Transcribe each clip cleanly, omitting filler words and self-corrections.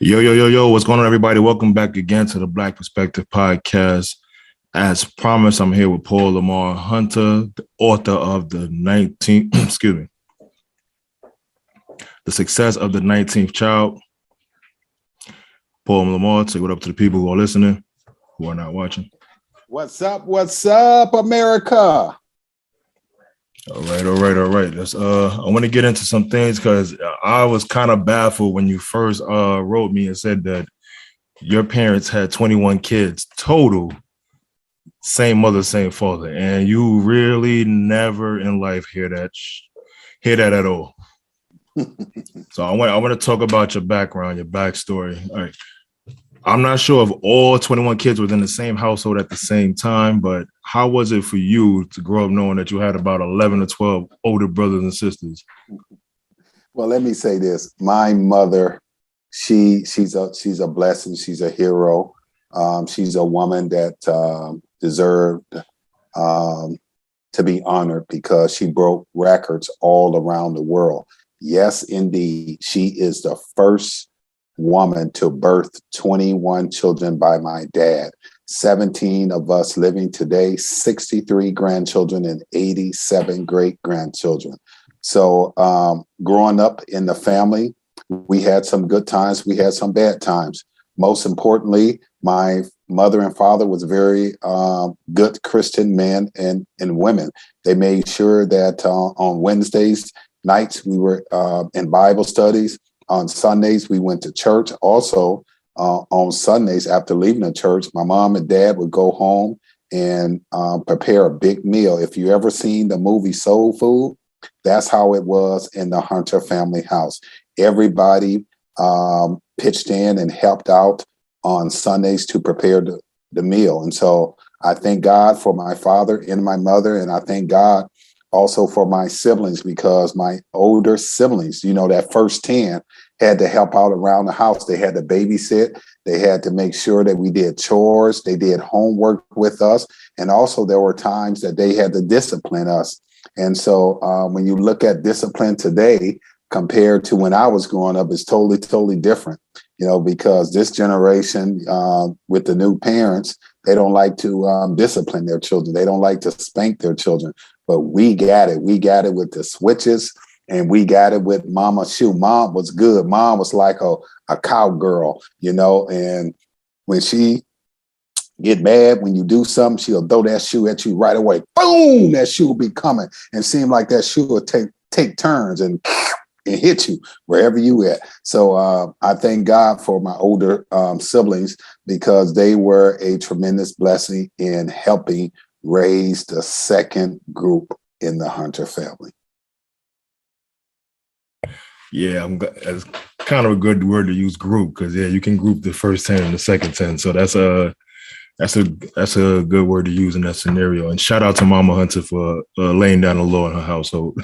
Yo, yo, yo, yo, what's going on, everybody? Welcome back again to the Black Perspective Podcast. As promised, I'm here with Paul Lamar Hunter, the author of the 19th, excuse me, The Success of the 19th Child. Paul Lamar, say what up to the people who are listening, who are not watching. What's up, America? All right. Let's I want to get into some things because I was kind of baffled when you first wrote me and said that your parents had 21 kids total, same mother, same father, and you really never in life hear that at all. So I want to talk about your background, your backstory. All right. I'm not sure if all 21 kids were in the same household at the same time, but how was it for you to grow up knowing that you had about 11 or 12 older brothers and sisters? Well, let me say this. My mother, she's a blessing. She's a hero. She's a woman that deserved to be honored because she broke records all around the world. Yes, indeed. She is the first woman to birth 21 children by my dad. 17 of us living today, 63 grandchildren and 87 great-grandchildren. So growing up in the family, we had some good times, we had some bad times. Most importantly, my mother and father was very good Christian men and women. They made sure that on Wednesdays nights we were in Bible studies. On Sundays, we went to church. Also, on Sundays, after leaving the church, my mom and dad would go home and prepare a big meal. If you ever seen the movie Soul Food, that's how it was in the Hunter family house. Everybody pitched in and helped out on Sundays to prepare the meal. And so I thank God for my father and my mother, and I thank God also for my siblings, because my older siblings, that first 10 had to help out around the house. They had to babysit. They had to make sure that we did chores. They did homework with us. And also there were times that they had to discipline us. And so when you look at discipline today compared to when I was growing up, it's totally, totally different, because this generation with the new parents, they don't like to discipline their children. They don't like to spank their children. But we got it. We got it with the switches, and we got it with Mama Shoe. Mom was good. Mom was like a cowgirl, and when she get mad, when you do something, she'll throw that shoe at you right away. Boom, that shoe will be coming. And seem like that shoe will take turns and hit you wherever you at. So I thank God for my older siblings, because they were a tremendous blessing in helping raise the second group in the Hunter family. Yeah, that's kind of a good word to use, group, because you can group the first 10 and the second 10. So that's a good word to use in that scenario. And shout out to Mama Hunter for laying down the law in her household.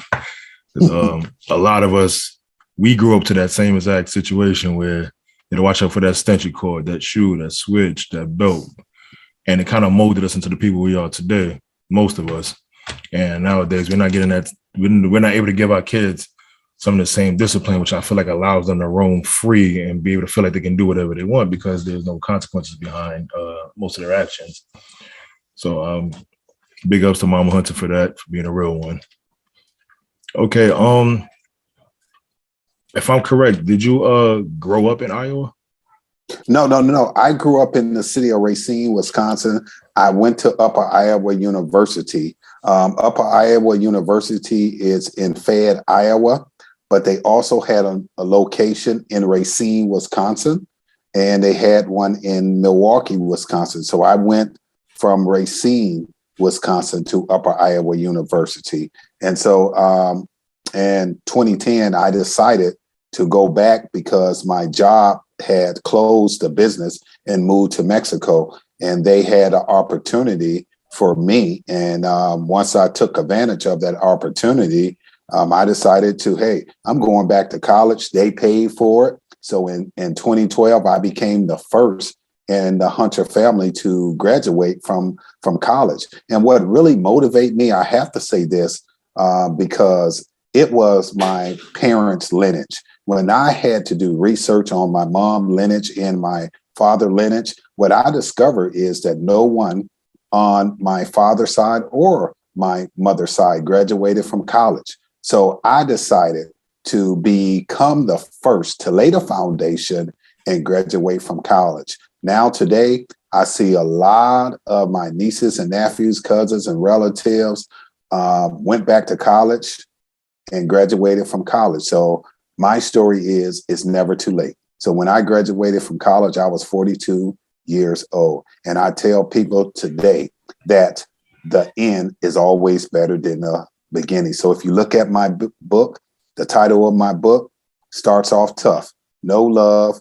A lot of us, we grew up to that same exact situation where watch out for that extension cord, that shoe, that switch, that belt. And it kind of molded us into the people we are today, most of us. And nowadays, we're not getting that. We're not able to give our kids some of the same discipline, which I feel like allows them to roam free and be able to feel like they can do whatever they want because there's no consequences behind most of their actions. So big ups to Mama Hunter for that, for being a real one. Okay. If I'm correct, did you grow up in Iowa? No. I grew up in the city of Racine, Wisconsin. I went to Upper Iowa University. Upper Iowa University is in Fayette, Iowa, but they also had a location in Racine, Wisconsin, and they had one in Milwaukee, Wisconsin. So I went from Racine, Wisconsin to Upper Iowa University. And so in 2010, I decided to go back because my job had closed the business and moved to Mexico, and they had an opportunity for me. And once I took advantage of that opportunity, I decided to, hey, I'm going back to college. They paid for it. So in 2012, I became the first in the Hunter family to graduate from college. And what really motivated me, I have to say this, because it was my parents' lineage. when I had to do research on my mom lineage and my father lineage, what I discovered is that no one on my father's side or my mother's side graduated from college. So I decided to become the first to lay the foundation and graduate from college. Now, today, I see a lot of my nieces and nephews, cousins and relatives went back to college and graduated from college. So my story is it's never too late. So when I graduated from college, I was 42 years old. And I tell people today that the end is always better than the beginning. So if you look at my book, the title of my book starts off tough. No love,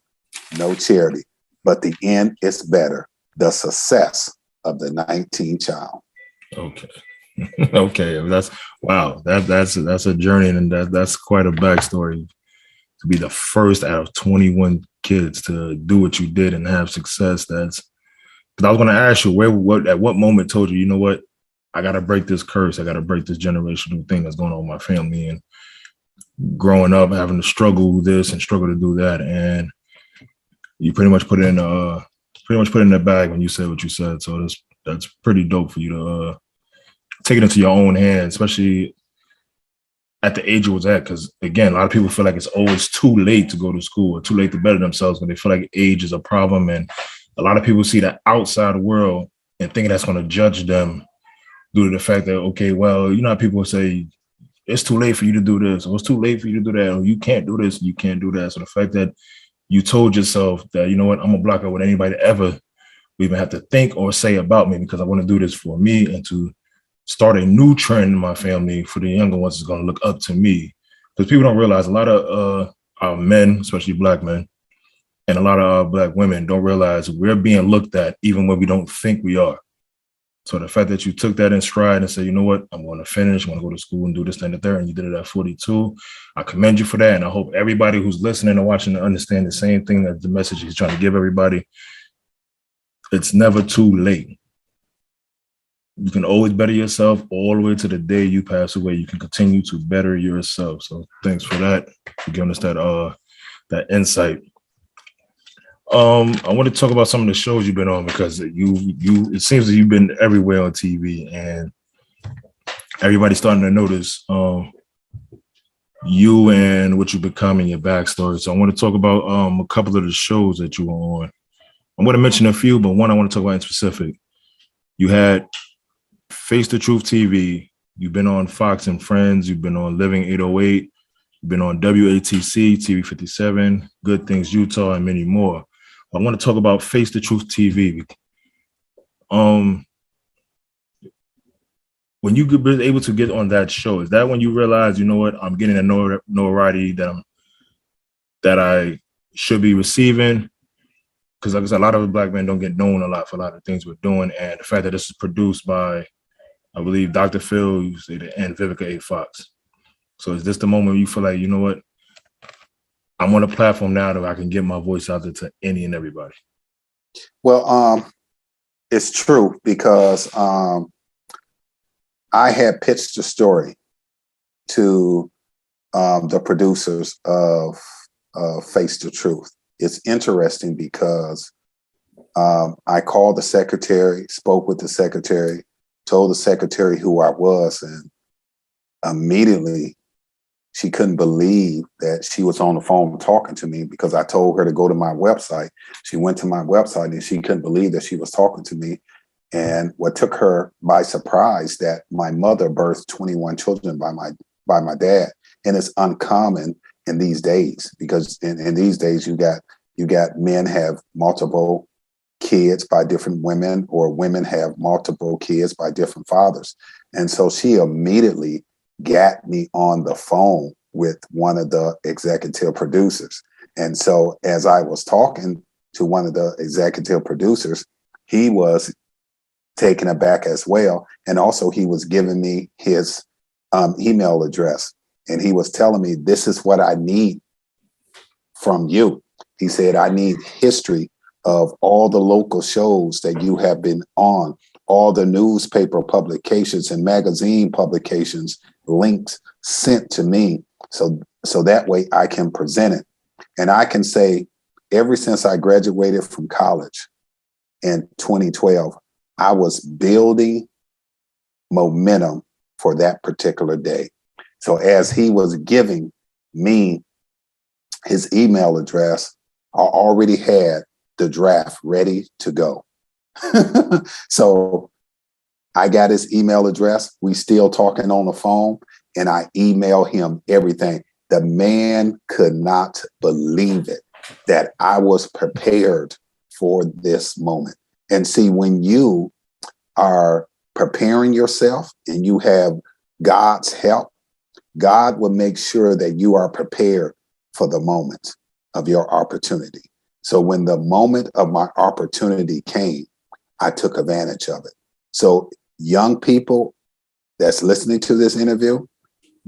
no charity, but the end is better. The success of the 19th child. Okay. Okay. That's wow. That's a journey, and that's quite a backstory to be the first out of 21 kids to do what you did and have success. That's because I was going to ask you at what moment told you, you know what, I got to break this curse. I got to break this generational thing that's going on with my family, and growing up having to struggle with this and struggle to do that. And you pretty much put it in the bag when you said what you said. So that's pretty dope for you to take it into your own hands, especially at the age it was at. Because again, a lot of people feel like it's always too late to go to school or too late to better themselves when they feel like age is a problem. And a lot of people see the outside world and thinking that's going to judge them due to the fact that, okay, well, you know how people say it's too late for you to do this, or it's too late for you to do that, or you can't do this, you can't do that. So the fact that you told yourself that, you know what, I'm gonna block out what anybody ever even have to think or say about me, because I want to do this for me and to start a new trend in my family for the younger ones is going to look up to me. Because people don't realize a lot of our men, especially black men, and a lot of our black women don't realize we're being looked at even when we don't think we are. So the fact that you took that in stride and said, you know what, I'm going to finish, I'm going to go to school and do this, and the third, and you did it at 42. I commend you for that. And I hope everybody who's listening and watching to understand the same thing that the message he's trying to give everybody. It's never too late. You can always better yourself all the way to the day you pass away. You can continue to better yourself. So thanks for that, for giving us that insight. I want to talk about some of the shows you've been on, because it seems that you've been everywhere on TV, and everybody's starting to notice you and what you've become and your backstory. So I want to talk about a couple of the shows that you were on. I'm going to mention a few, but one I want to talk about in specific. You had Face the Truth TV. You've been on Fox and Friends. You've been on Living 808. You've been on WATC, TV 57, Good Things Utah, and many more. I want to talk about Face the Truth TV. When you were able to get on that show, is that when you realized, you know what, I'm getting a notoriety that I should be receiving? Because like I said, a lot of black men don't get known a lot for a lot of things we're doing. And the fact that this is produced by, I believe, Dr. Phil and Vivica A. Fox. So is this the moment where you feel like, you know what, I'm on a platform now that I can get my voice out there to any and everybody? Well, it's true, because I had pitched the story to the producers of Face the Truth. It's interesting because I called the secretary, spoke with the secretary, told the secretary who I was, and immediately she couldn't believe that she was on the phone talking to me, because I told her to go to my website. She went to my website and she couldn't believe that she was talking to me. And what took her by surprise, that my mother birthed 21 children by my dad. And it's uncommon in these days, because in these days you got men have multiple kids by different women, or women have multiple kids by different fathers. And so she immediately got me on the phone with one of the executive producers. And so as I was talking to one of the executive producers, he was taken aback as well. And also he was giving me his email address. And he was telling me, this is what I need from you. He said, I need history of all the local shows that you have been on, all the newspaper publications and magazine publications links sent to me so that way I can present it. And I can say, ever since I graduated from college in 2012, I was building momentum for that particular day. So as he was giving me his email address, I already had the draft ready to go. So I got his email address. We still talking on the phone, and I email him everything. The man could not believe it that I was prepared for this moment. And see, when you are preparing yourself and you have God's help, God will make sure that you are prepared for the moment of your opportunity. So when the moment of my opportunity came, I took advantage of it. So young people that's listening to this interview,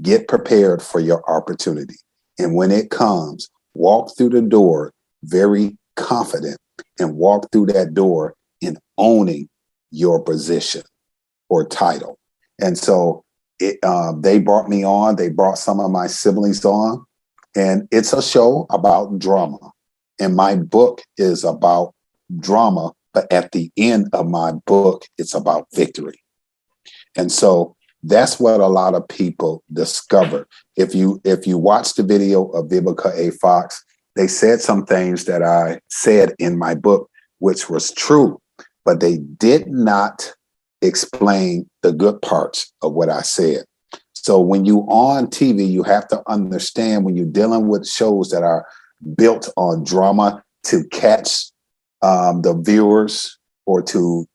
get prepared for your opportunity. And when it comes, walk through the door very confident and walk through that door in owning your position or title. And so they brought me on. They brought some of my siblings on. And it's a show about drama. And my book is about drama. But at the end of my book, it's about victory. And so that's what a lot of people discover. If you watch the video of Vivica A. Fox, they said some things that I said in my book, which was true, but they did not explain the good parts of what I said. So when you on TV, you have to understand when you're dealing with shows that are built on drama to catch the viewers or to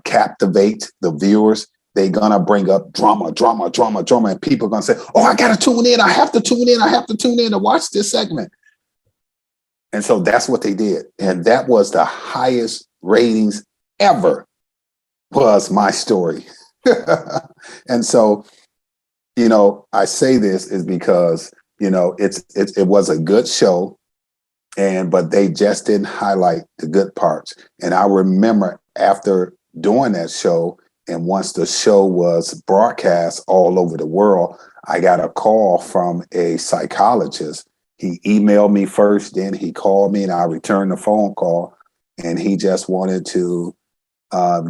captivate the viewers, they're going to bring up drama. And people are going to say, oh, I got to tune in. I have to tune in to watch this segment. And so that's what they did. And that was the highest ratings ever, was my story. And so, I say this is because, it was a good show. But they just didn't highlight the good parts. And I remember after doing that show, and once the show was broadcast all over the world, I got a call from a psychologist. He emailed me first, then he called me, and I returned the phone call. And he just wanted to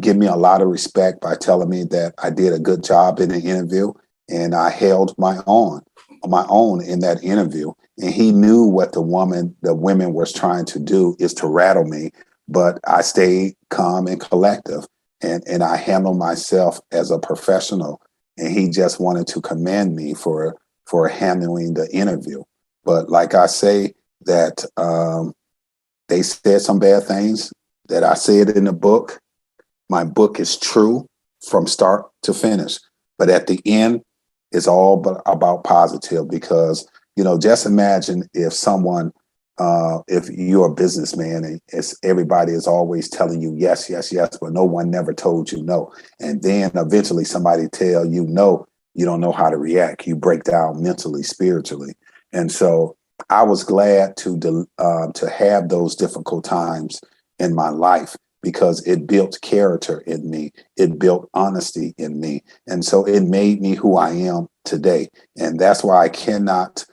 give me a lot of respect by telling me that I did a good job in the interview, and I held my own in that interview. And he knew what the women was trying to do is to rattle me, but I stayed calm and collective, and I handled myself as a professional. And he just wanted to commend me for handling the interview. But like I say, that they said some bad things that I said in the book. My book is true from start to finish, but at the end, it's all about positive, because just imagine if someone, if you're a businessman and everybody is always telling you yes, but no one never told you no. And then eventually somebody tell you no, you don't know how to react. You break down mentally, spiritually. And so I was glad to have those difficult times in my life, because it built character in me. It built honesty in me. And so it made me who I am today. And that's why I cannot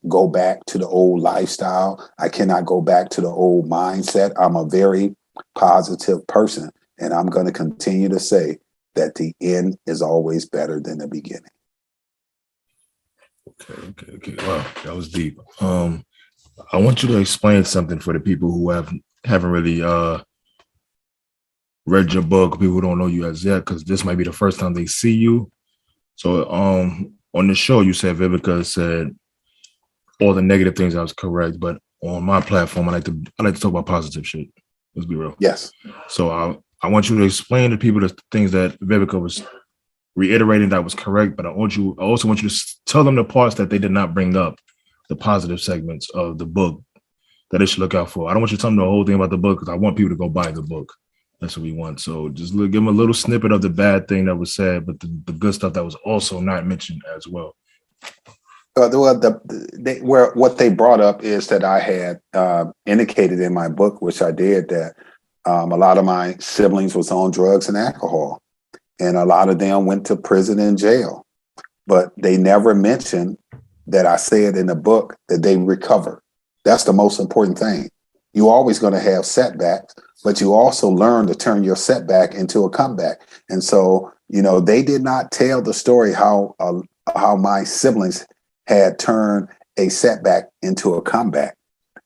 go back to the old lifestyle. I cannot go back to the old mindset. I'm a very positive person. And I'm going to continue to say that the end is always better than the beginning. Okay. Wow, that was deep. I want you to explain something for the people who haven't really read your book, people who don't know you as yet, because this might be the first time they see you. So on the show, you said Vivica said all the negative things I was correct, but on my platform, I like to talk about positive shit. Let's be real. Yes. So I want you to explain to people the things that Vivica was reiterating that was correct, but I also want you to tell them the parts that they did not bring up, the positive segments of the book that they should look out for. I don't want you to tell them the whole thing about the book, because I want people to go buy the book. That's what we want. So just give them a little snippet of the bad thing that was said, but the good stuff that was also not mentioned as well. What they brought up is that I had indicated in my book, which I did, that a lot of my siblings was on drugs and alcohol. and a lot of them went to prison and jail. But they never mentioned that I said in the book that they recovered. That's the most important thing. You're always going to have setbacks, but you also learn to turn your setback into a comeback. And so, they did not tell the story how my siblings had turned a setback into a comeback.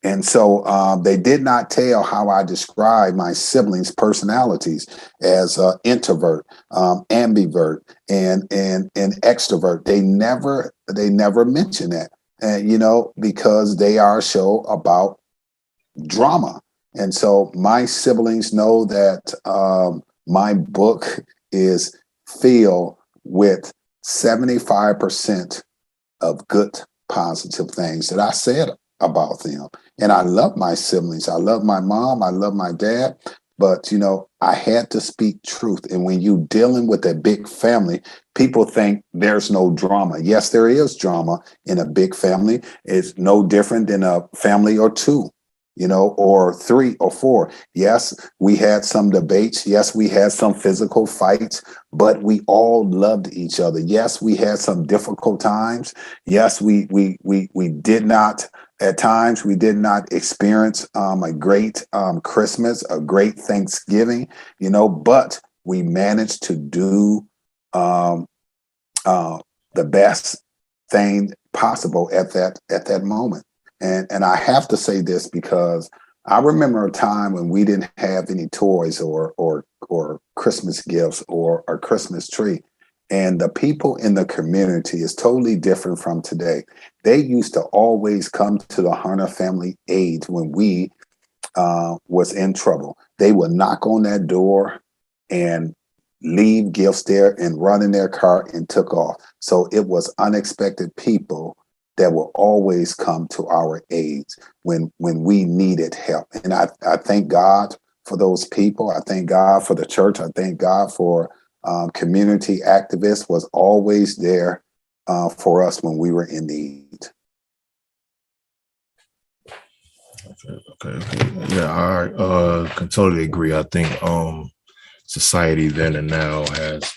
And so they did not tell how I described my siblings' personalities as introvert, ambivert, and extrovert. They never mention that, because they are a show about drama. And so my siblings know that my book is filled with 75% of good, positive things that I said about them. And I love my siblings. I love my mom. I love my dad. But, I had to speak truth. And when you're dealing with a big family, people think there's no drama. Yes, there is drama in a big family. It's no different than a family or two, or three or four. Yes, we had some debates. Yes, we had some physical fights, but we all loved each other. Yes, we had some difficult times. Yes, we did not. At times, we did not experience a great Christmas, a great Thanksgiving, but we managed to do the best thing possible at that moment. And I have to say this because I remember a time when we didn't have any toys or Christmas gifts or a Christmas tree. And the people in the community is totally different from today. They used to always come to the Hunter family aid when we was in trouble. They would knock on that door and leave gifts there and run in their car and took off. So it was unexpected people that will always come to our aid when we needed help. And I thank God for those people. I thank God for the church. I thank God for community activists was always there for us when we were in need. Okay. Yeah, I can totally agree. I think society then and now has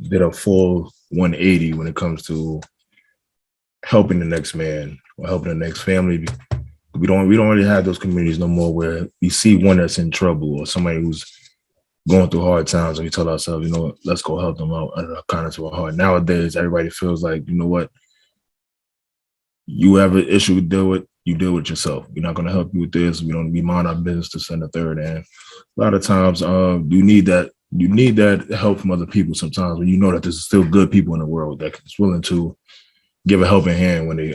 did a full 180 when it comes to helping the next man or helping the next family. We don't really have those communities no more where we see one that's in trouble or somebody who's going through hard times and we tell ourselves, let's go help them out out of the kindness of our heart. Nowadays, everybody feels like, what, you have an issue to deal with, you deal with yourself. We're not going to help you with this. We mind our business to send a third. And a lot of times you need that help from other people sometimes when you know that there's still good people in the world that is willing to give a helping hand when they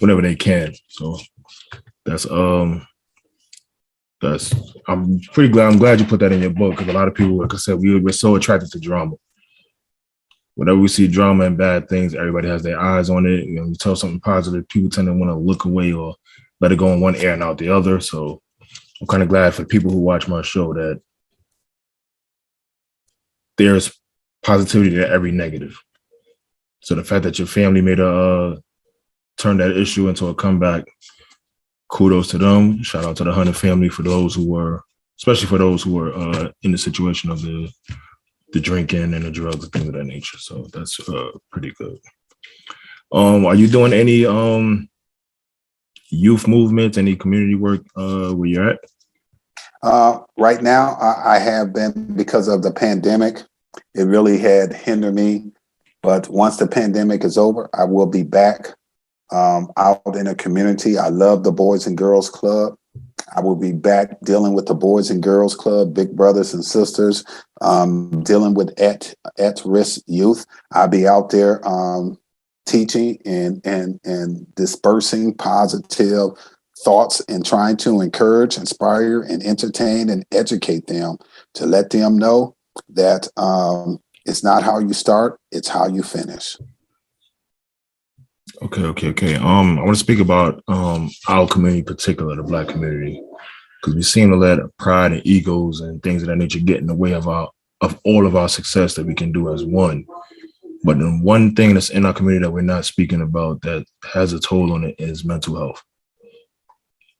whenever they can. So I'm pretty glad. I'm glad you put that in your book because a lot of people, like I said, we're so attracted to drama. Whenever we see drama and bad things, everybody has their eyes on it. You tell something positive, people tend to want to look away or let it go in one ear and out the other. So I'm kind of glad for people who watch my show that there's positivity to every negative. So the fact that your family made turn that issue into a comeback, kudos to them. Shout out to the Hunter family for those who were, especially for those who were in the situation of the drinking and the drugs and things of that nature. So that's pretty good. Are you doing any youth movements, any community work where you're at? Right now, I have been because of the pandemic. It really had hindered me. But once the pandemic is over, I will be back out in the community. I love the Boys and Girls Club. I will be back dealing with the Boys and Girls Club, big brothers and sisters, dealing with at-risk youth. I'll be out there teaching and dispersing positive thoughts and trying to encourage, inspire, and entertain and educate them to let them know that it's not how you start, it's how you finish. Okay. I want to speak about our community in particular, the Black community, because we seem to let pride and egos and things of that nature get in the way of all of our success that we can do as one. But the one thing that's in our community that we're not speaking about that has a toll on it is mental health.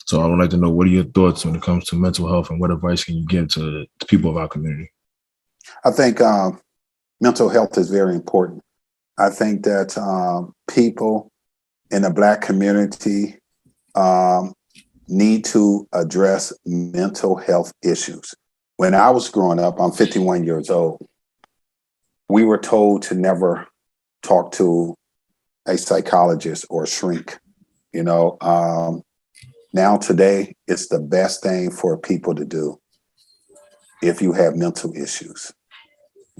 So I would like to know, what are your thoughts when it comes to mental health and what advice can you give to the people of our community? I think mental health is very important. I think that people in the Black community need to address mental health issues. When I was growing up, I'm 51 years old, we were told to never talk to a psychologist or a shrink. Now today, it's the best thing for people to do if you have mental issues.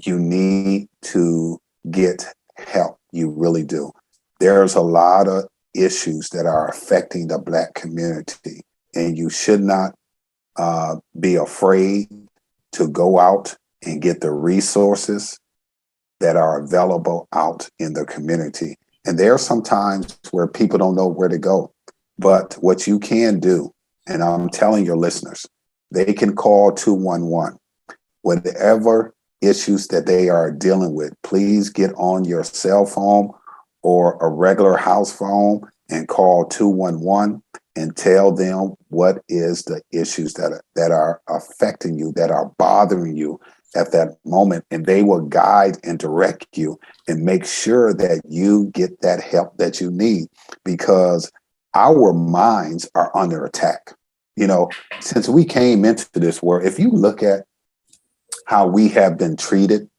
You need to get help. You really do. There's a lot of issues that are affecting the Black community, and you should not be afraid to go out and get the resources that are available out in the community. And there are some times where people don't know where to go. But what you can do, and I'm telling your listeners, they can call 211. Whatever issues that they are dealing with, please get on your cell phone or a regular house phone and call 211 and tell them what is the issues that are affecting you, that are bothering you at that moment. And they will guide and direct you and make sure that you get that help that you need, because our minds are under attack. Since we came into this world, if you look at how we have been treated,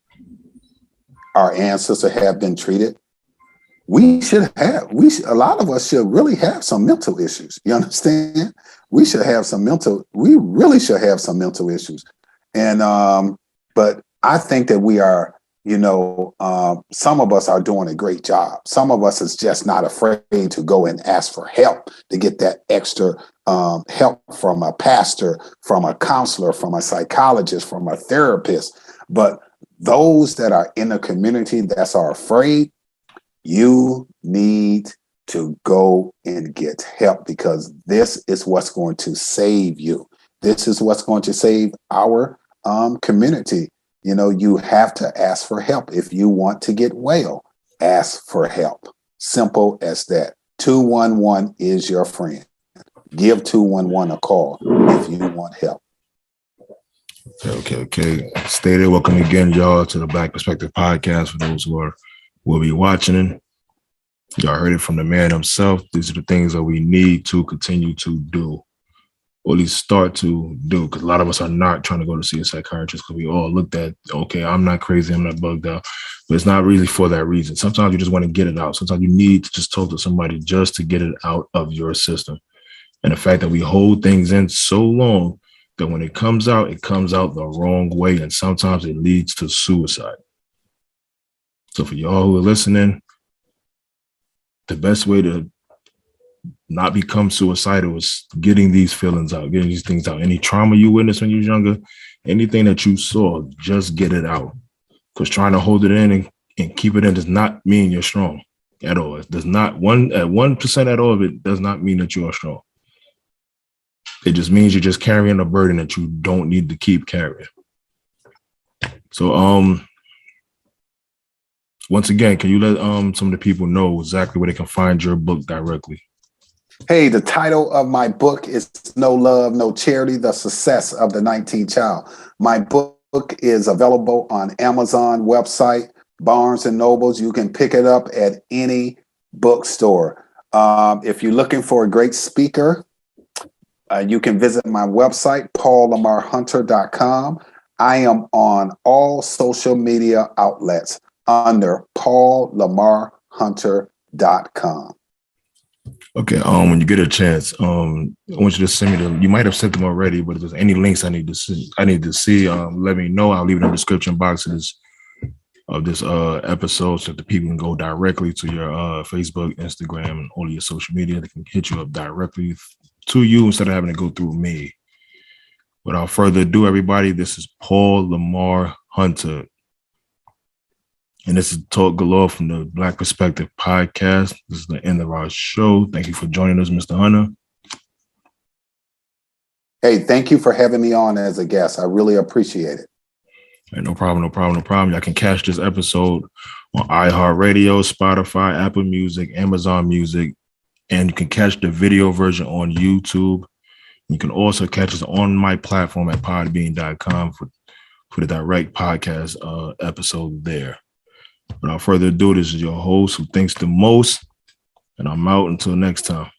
our ancestors have been treated, a lot of us should really have some mental issues. You understand? We really should have some mental issues. And, but I think that we are, some of us are doing a great job. Some of us is just not afraid to go and ask for help, to get that extra help from a pastor, from a counselor, from a psychologist, from a therapist. But those that are in the community that are afraid, you need to go and get help, because this is what's going to save you. This is what's going to save our community. You have to ask for help. If you want to get well, ask for help. Simple as that. 211 is your friend. Give 211 a call if you want help. Okay. Stay there. Welcome again, y'all, to the Black Perspective Podcast. For those who will be watching, y'all heard it from the man himself. These are the things that we need to continue to do, or at least start to do, because a lot of us are not trying to go to see a psychiatrist because we all looked at, okay, I'm not crazy, I'm not bugged out. But it's not really for that reason. Sometimes you just want to get it out. Sometimes you need to just talk to somebody just to get it out of your system. And the fact that we hold things in so long that when it comes out the wrong way. And sometimes it leads to suicide. So for y'all who are listening, the best way to not become suicidal is getting these feelings out, getting these things out. Any trauma you witnessed when you were younger, anything that you saw, just get it out. Because trying to hold it in and keep it in does not mean you're strong at all. It does not, at 1% at all of it does not mean that you are strong. It just means you're just carrying a burden that you don't need to keep carrying. So, once again, can you let some of the people know exactly where they can find your book directly? Hey, the title of my book is No Love, No Charity, The Success of the 19th Child. My book is available on Amazon website, Barnes and Nobles. You can pick it up at any bookstore. If you're looking for a great speaker, you can visit my website, paullamarhunter.com. I am on all social media outlets under paullamarhunter.com. Okay, when you get a chance, I want you to send me you might have sent them already, but if there's any links I need to see, let me know. I'll leave it in the description box of this episode so that the people can go directly to your Facebook, Instagram, and all of your social media. They can hit you up directly to you instead of having to go through me. Without further ado, everybody, this is Paul Lamar Hunter. And this is Talk Galore from the Black Perspective Podcast. This is the end of our show. Thank you for joining us, Mr. Hunter. Hey, thank you for having me on as a guest. I really appreciate it. Hey, no problem. Y'all can catch this episode on iHeartRadio, Spotify, Apple Music, Amazon Music, and you can catch the video version on YouTube. You can also catch us on my platform at podbean.com for the direct podcast episode there. Without further ado, this is your host who thinks the most, and I'm out until next time.